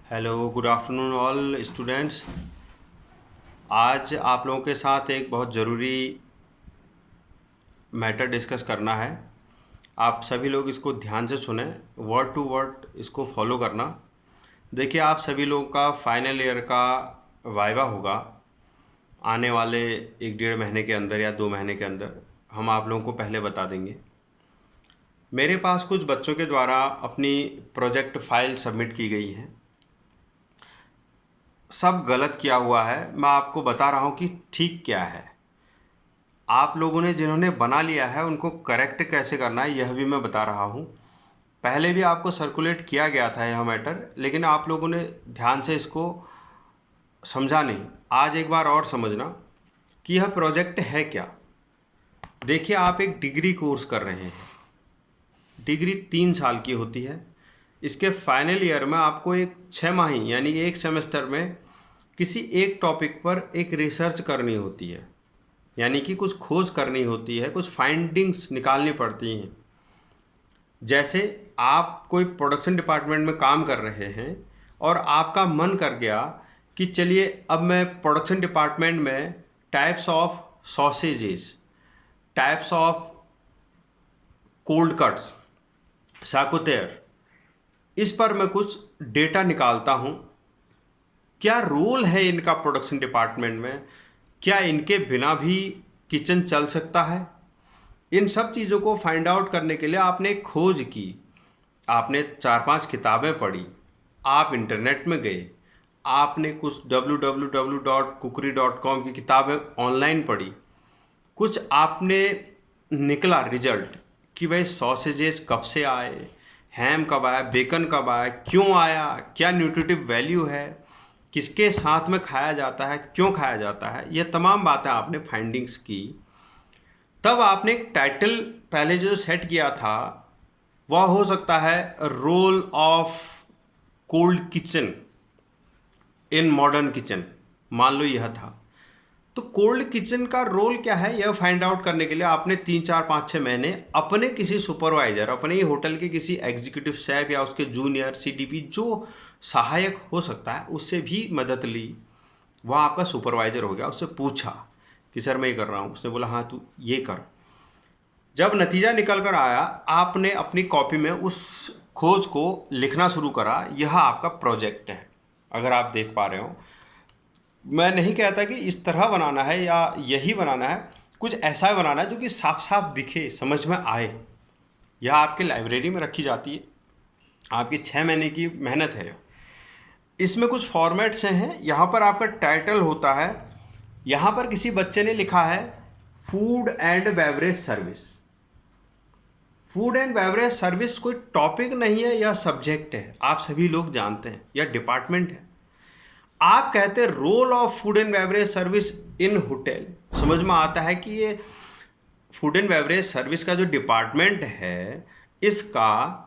Hello, good afternoon all students. आज आप लोगों के साथ एक बहुत ज़रूरी मैटर डिस्कस करना है। आप सभी लोग इसको ध्यान से सुने, वर्ड टू वर्ड इसको फॉलो करना। देखिए, आप सभी लोगों का फाइनल ईयर का वाइवा होगा आने वाले 1-1.5 महीने के अंदर या 2 महीने के अंदर। हम आप लोगों को पहले बता देंगे। मेरे पास कुछ बच्चों के द्वारा अपनी प्रोजेक्ट फाइल सबमिट की गई है। सब गलत किया हुआ है। मैं आपको बता रहा हूँ कि ठीक क्या है। आप लोगों ने जिन्होंने बना लिया है उनको करेक्ट कैसे करना है यह भी मैं बता रहा हूँ। पहले भी आपको सर्कुलेट किया गया था यह मैटर, लेकिन आप लोगों ने ध्यान से इसको समझा नहीं। आज एक बार और समझना कि यह प्रोजेक्ट है क्या। देखिए, आप एक डिग्री कोर्स कर रहे हैं। डिग्री 3 साल की होती है। इसके फाइनल ईयर में आपको एक 6 माही यानी एक सेमेस्टर में किसी एक टॉपिक पर एक रिसर्च करनी होती है, यानी कि कुछ खोज करनी होती है, कुछ फाइंडिंग्स निकालनी पड़ती हैं। जैसे आप कोई प्रोडक्शन डिपार्टमेंट में काम कर रहे हैं और आपका मन कर गया कि चलिए अब मैं प्रोडक्शन डिपार्टमेंट में types of sausages, types of cold cuts, charcuterie, इस पर मैं कुछ डेटा निकालता हूँ। क्या रोल है इनका प्रोडक्शन डिपार्टमेंट में, क्या इनके बिना भी किचन चल सकता है। इन सब चीज़ों को फाइंड आउट करने के लिए आपने एक खोज की, आपने 4-5 किताबें पढ़ी, आप इंटरनेट में गए, आपने कुछ www.kukri.com की किताबें ऑनलाइन पढ़ी, कुछ आपने निकला रिजल्ट कि भाई सॉसेजेस कब से आए, हैम कब आया, बेकन कब आया, क्यों आया, क्या न्यूट्रिटिव वैल्यू है, किसके साथ में खाया जाता है, क्यों खाया जाता है, ये तमाम बातें आपने फाइंडिंग्स की। तब आपने एक टाइटल पहले जो सेट किया था वह हो सकता है role of cold kitchen in modern kitchen, मान लो यह था। तो कोल्ड किचन का रोल क्या है यह फाइंड आउट करने के लिए आपने 3-4-5-6 महीने अपने किसी सुपरवाइजर, अपने ही होटल के किसी एग्जीक्यूटिव शेफ या उसके जूनियर सीडीपी जो सहायक हो सकता है उससे भी मदद ली। वह आपका सुपरवाइजर हो गया। उससे पूछा कि सर मैं ये कर रहा हूँ, उसने बोला हाँ तू ये कर। जब नतीजा निकल कर आया आपने अपनी कॉपी में उस खोज को लिखना शुरू करा। यह आपका प्रोजेक्ट है। अगर आप देख पा रहे हो, मैं नहीं कहता कि इस तरह बनाना है या यही बनाना है, कुछ ऐसा बनाना है जो कि साफ साफ दिखे, समझ में आए। यह आपके लाइब्रेरी में रखी जाती है, आपकी 6 महीने की मेहनत है। इसमें कुछ फॉर्मेट्स हैं। यहाँ पर आपका टाइटल होता है, यहाँ पर किसी बच्चे ने लिखा है food and beverage service. Food and beverage service कोई टॉपिक नहीं है, यह सब्जेक्ट है, आप सभी लोग जानते हैं, यह डिपार्टमेंट है। आप कहते हैं role of food and beverage service in hotel, समझ में आता है कि ये फूड एंड बेवरेज सर्विस का जो डिपार्टमेंट है इसका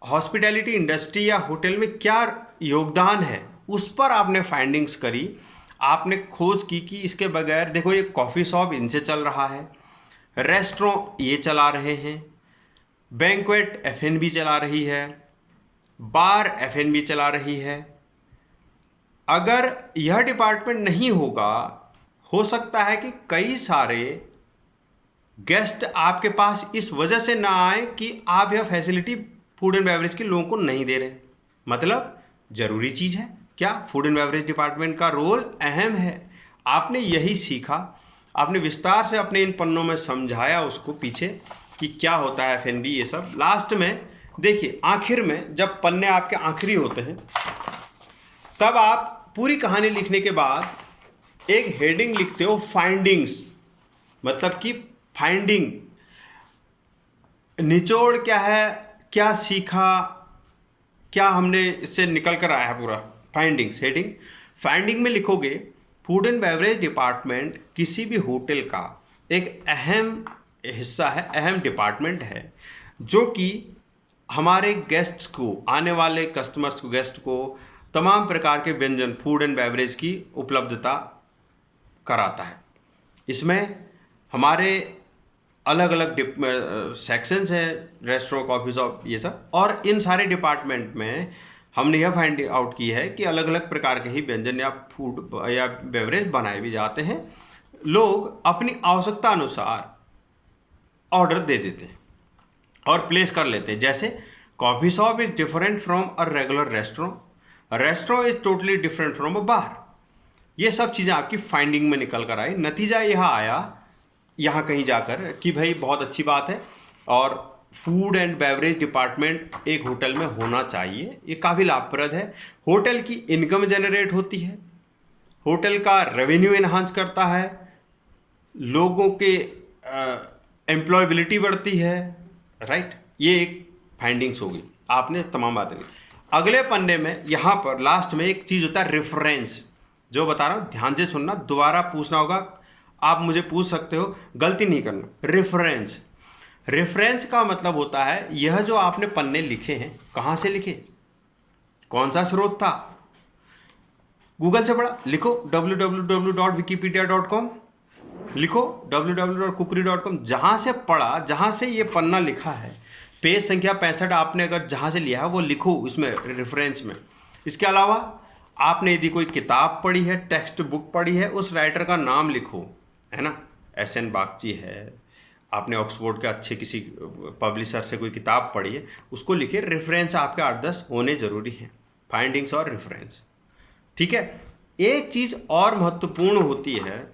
हॉस्पिटैलिटी इंडस्ट्री या होटल में क्या योगदान है, उस पर आपने फाइंडिंग्स करी। आपने खोज की कि इसके बगैर देखो ये कॉफ़ी शॉप इनसे चल रहा है, रेस्टोरेंट ये चला रहे हैं, बैंक्वेट एफएनबी चला रही है, बार एफएनबी चला रही है। अगर यह डिपार्टमेंट नहीं होगा, हो सकता है कि कई सारे गेस्ट आपके पास इस वजह से ना आए कि आप यह फैसिलिटी फूड एंड बेवरेज के लोगों को नहीं दे रहे। मतलब जरूरी चीज़ है क्या, फूड एंड बेवरेज डिपार्टमेंट का रोल अहम है। आपने यही सीखा, आपने विस्तार से अपने इन पन्नों में समझाया उसको पीछे कि क्या होता है एफएनबी ये सब। लास्ट में देखिए, आखिर में जब पन्ने आपके आखिरी होते हैं तब आप पूरी कहानी लिखने के बाद एक हेडिंग लिखते हो फाइंडिंग्स। मतलब कि फाइंडिंग, निचोड़ क्या है, क्या सीखा, क्या हमने इससे निकल कर आया है, पूरा फाइंडिंग्स हेडिंग। फाइंडिंग में लिखोगे फूड एंड बेवरेज डिपार्टमेंट किसी भी होटल का एक अहम हिस्सा है, अहम डिपार्टमेंट है, जो कि हमारे गेस्ट्स को, आने वाले कस्टमर्स को, गेस्ट को तमाम प्रकार के व्यंजन फूड एंड बेवरेज की उपलब्धता कराता है। इसमें हमारे अलग अलग सेक्शंस हैं, रेस्टोरेंट, कॉफ़ी शॉप, ये सब। और इन सारे डिपार्टमेंट में हमने यह फाइंड आउट की है कि अलग अलग प्रकार के ही व्यंजन या फूड या बेवरेज बनाए भी जाते हैं। लोग अपनी आवश्यकता अनुसार ऑर्डर दे देते हैं और प्लेस कर लेते हैं। जैसे coffee shop is different from a regular restaurant, restaurant is totally different from a bar. ये सब चीज़ें आपकी फाइंडिंग में निकल कर आई। नतीजा यह आया यहाँ कहीं जाकर कि भाई बहुत अच्छी बात है और फूड एंड बेवरेज डिपार्टमेंट एक होटल में होना चाहिए, ये काफ़ी लाभप्रद है। होटल की इनकम जनरेट होती है, होटल का रेवेन्यू इन्हांस करता है, लोगों के एम्प्लॉयबिलिटी बढ़ती है, राइट। ये एक फाइंडिंग्स होगी, आपने तमाम बातें की। अगले पन्ने में यहाँ पर लास्ट में एक चीज़ होता है रेफरेंस, जो बता रहा हूँ ध्यान से सुनना, दोबारा पूछना होगा, आप मुझे पूछ सकते हो, गलती नहीं करना। रेफरेंस, रेफरेंस का मतलब होता है यह जो आपने पन्ने लिखे हैं, कहाँ से लिखे, कौन सा स्रोत था, गूगल से पढ़ा, लिखो www.wikipedia.com, लिखो www.kukri.com, जहाँ से पढ़ा, जहाँ से ये पन्ना लिखा है, पेज संख्या 65 आपने अगर जहाँ से लिया है वो लिखो इसमें रेफरेंस में। इसके अलावा आपने यदि कोई किताब पढ़ी है, टेक्स्ट बुक पढ़ी है, उस राइटर का नाम लिखो, है ना। एस.एन. बागची है, आपने ऑक्सफोर्ड के अच्छे किसी पब्लिशर से कोई किताब पढ़ी है, उसको लिखिए। रेफरेंस आपके 8-10 होने जरूरी हैं, फाइंडिंग्स और रेफरेंस, ठीक है। एक चीज़ और महत्वपूर्ण होती है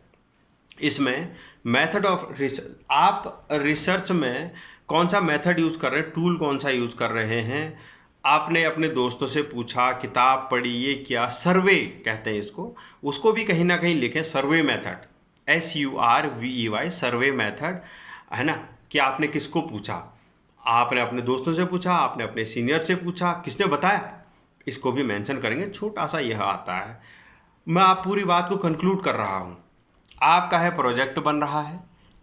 इसमें, मेथड ऑफ रिसर्च। आप रिसर्च में कौन सा मेथड यूज़ कर रहे हैं, टूल कौन सा यूज़ कर रहे हैं, आपने अपने दोस्तों से पूछा, किताब पढ़ी, ये क्या, सर्वे कहते हैं इसको, उसको भी कहीं ना कहीं लिखें, survey method, SURVEY, survey method, है ना। कि आपने किसको पूछा, आपने अपने दोस्तों से पूछा, आपने अपने सीनियर से पूछा, किसने बताया, इसको भी मेंशन करेंगे। छोटा सा यह आता है। मैं आप पूरी बात को कंक्लूड कर रहा हूँ। आपका है प्रोजेक्ट बन रहा है,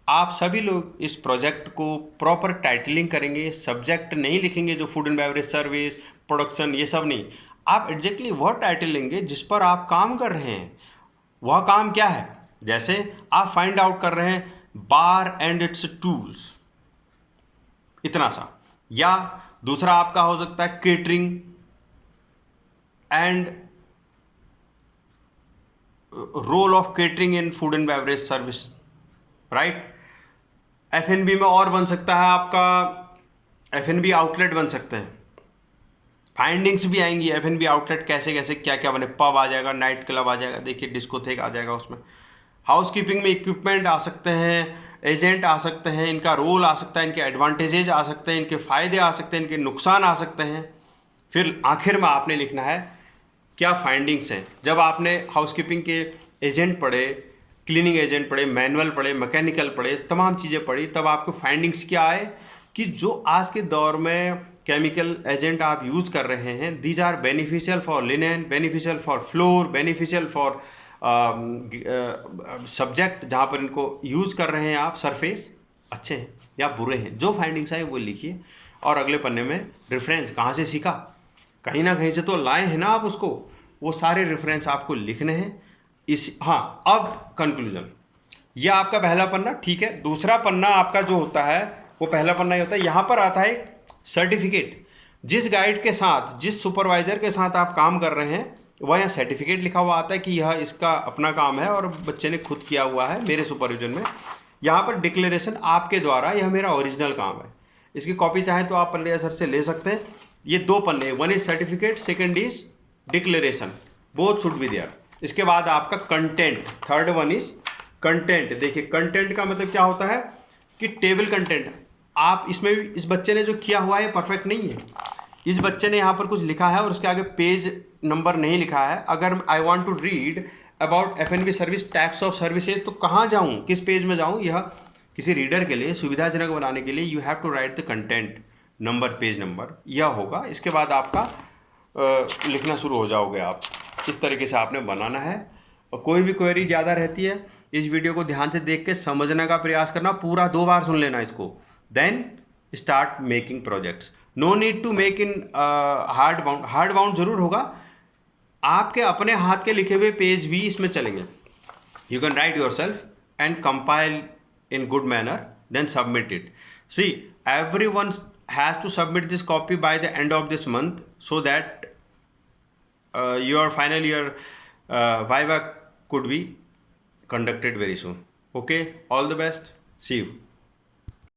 आप सभी लोग इस प्रोजेक्ट को प्रॉपर टाइटलिंग करेंगे, सब्जेक्ट नहीं लिखेंगे जो food and beverage service production ये सब नहीं, आप एग्जैक्टली वह टाइटल लेंगे जिस पर आप काम कर रहे हैं। वह काम क्या है, जैसे आप फाइंड आउट कर रहे हैं बार एंड इट्स टूल्स, इतना सा। या दूसरा आपका हो सकता है catering and role of catering in food and beverage service, right. F&B में और बन सकता है आपका, F&B आउटलेट बन सकते हैं, फाइंडिंग्स भी आएंगी। F&B आउटलेट कैसे कैसे क्या क्या बने, पब आ जाएगा, नाइट क्लब आ जाएगा, देखिए डिस्कोथेक आ जाएगा उसमें। हाउसकीपिंग में इक्विपमेंट आ सकते हैं, एजेंट आ सकते हैं, इनका रोल आ सकता है, इनके एडवांटेजेज आ सकते हैं, इनके फ़ायदे आ सकते हैं, इनके नुकसान आ सकते हैं। फिर आखिर में आपने लिखना है क्या फाइंडिंग्स हैं। जब आपने हाउसकीपिंग के एजेंट पढ़े, क्लीनिंग एजेंट पढ़े, मैनुअल पढ़े, मैकेनिकल पढ़े, तमाम चीज़ें पढ़ी, तब आपको फाइंडिंग्स क्या आए कि जो आज के दौर में केमिकल एजेंट आप यूज़ कर रहे हैं, these are beneficial for linen, beneficial for floor, beneficial for subject जहाँ पर इनको यूज़ कर रहे हैं आप, सरफेस, अच्छे हैं या बुरे हैं। जो फाइंडिंग्स आए वो लिखिए और अगले पन्ने में रेफरेंस कहाँ से सीखा, कहीं ना कहीं से तो लाए हैं ना आप उसको, वो सारे रेफरेंस आपको लिखने हैं। हाँ, अब कंक्लूजन, यह आपका पहला पन्ना, ठीक है। दूसरा पन्ना आपका जो होता है वो पहला पन्ना ही होता है। यहाँ पर आता है एक सर्टिफिकेट, जिस गाइड के साथ, जिस सुपरवाइजर के साथ आप काम कर रहे हैं, वह यहाँ सर्टिफिकेट लिखा हुआ आता है कि यह इसका अपना काम है और बच्चे ने खुद किया हुआ है मेरे सुपरविजन में। यहाँ पर डिक्लेरेशन आपके द्वारा, यह मेरा ओरिजिनल काम है। इसकी कॉपी चाहे तो आप पल्ले सर से ले सकते हैं। ये दो पन्ने, one is certificate, second is declaration, both should be there. इसके बाद आपका content, third one is content. देखिए कंटेंट का मतलब क्या होता है कि टेबल कंटेंट। आप इसमें भी, इस बच्चे ने जो किया हुआ है परफेक्ट नहीं है, इस बच्चे ने यहाँ पर कुछ लिखा है और उसके आगे पेज नंबर नहीं लिखा है। अगर I want to read about F&B service, types of services, तो कहाँ जाऊँ, किस पेज में जाऊँ, यह किसी रीडर के लिए सुविधाजनक बनाने के लिए you have to write the content number, page number, यह होगा। इसके बाद आपका लिखना शुरू हो जाओगे आप। इस तरीके से आपने बनाना है। और कोई भी क्वेरी ज़्यादा रहती है, इस वीडियो को ध्यान से देख के समझने का प्रयास करना, पूरा 2 बार सुन लेना इसको, then start making projects. No need to make in hard bound, hard bound जरूर होगा, आपके अपने हाथ के लिखे हुए पेज भी इसमें चलेंगे। You can write your self and compile in good manner, then submit it. See, everyone has to submit this copy by the end of this month so that your final year Viva could be conducted very soon. Okay, all the best. See you.